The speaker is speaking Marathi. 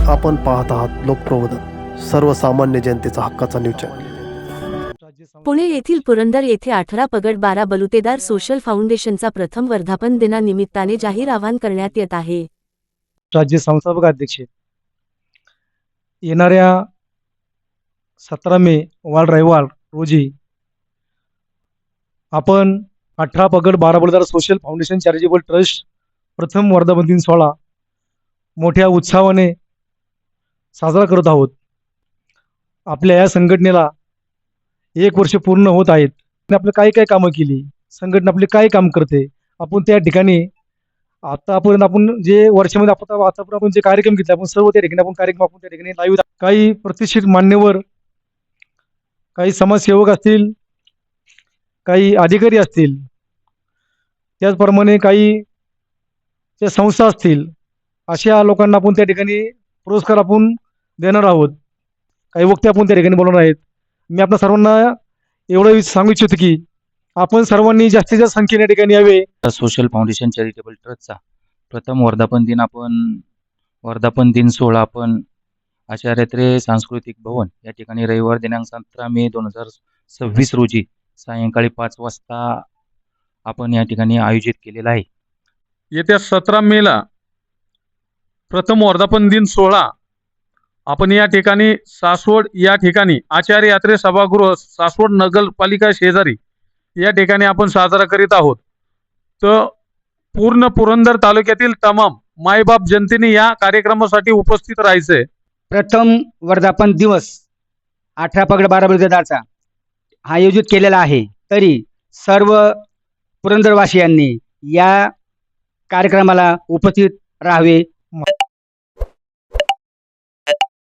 आपण पाहत आहात लोकप्रबोधन, सर्वसामान्य जनतेचा हक्काचा न्यूज चॅनल। पुणे येथील पुरंदर येथे 18 पगड 12 बलुतेदार सोशल फाउंडेशनचा प्रथम वर्धापन दिनानिमित्ताने जाहीर आवाहन करण्यात येत आहे। राज्य संस्थापक अध्यक्ष येणाऱ्या 17 मे वार रविवार रोजी आपण 18 पगड 12 बलुतेदार सोशल फाउंडेशन चॅरिटेबल ट्रस्ट प्रथम वर्धापन दिन सोहळा मोठ्या उत्साहाने साजरा करत आहोत। आपल्या या संघटनेला 1 वर्ष पूर्ण होत आहेत। आपलं काय काय कामं केली, संघटना आपली काय काम करते, आपण त्या ठिकाणी आतापर्यंत आपण जे वर्षामध्ये आतापर्यंत आपण जे कार्यक्रम घेतले, आपण सर्व त्या ठिकाणी आपण त्या ठिकाणी लाईव्ह काही प्रतिष्ठित मान्यवर, काही समाजसेवक असतील, काही अधिकारी असतील, त्याचप्रमाणे काही ज्या संस्था असतील, अशा लोकांना आपण त्या ठिकाणी पुरस्कार आपण देणार आहोत। काही वक्ते आपण त्या ठिकाणी बोलवणार आहेत। मी आपल्या सर्वांना एवढं सांगू इच्छितो की आपण सर्वांनी जास्तीत जास्त संख्येने ठिकाणी यावे। सोशल फाउंडेशन चॅरिटेबल ट्रस्टचा प्रथम वर्धापन दिन सोहळा आपण आचार्य त्रे सांस्कृतिक भवन या ठिकाणी रविवार दिनांक 17 मे 2026 रोजी सायंकाळी 5 वाजता आपण या ठिकाणी आयोजित केलेला आहे। येत्या 17 मेला प्रथम वर्धापन दिन सोहळा आपण या ठिकाणी सासवड या ठिकाणी आचार्य यात्रे सभागृह सासवड नगरपालिका शेजारी या ठिकाणी आपण साजरा करीत आहोत। तर पूर्ण पुरंदर तालुक्यातील तमाम मायबाप जनतेने या कार्यक्रमासाठी उपस्थित राहायचे। प्रथम वर्धापन दिवस 18 पगड 12 बलुतेदारचा आयोजित केलेला आहे। तरी सर्व पुरंदरवासियांनी या कार्यक्रमाला उपस्थित राहावे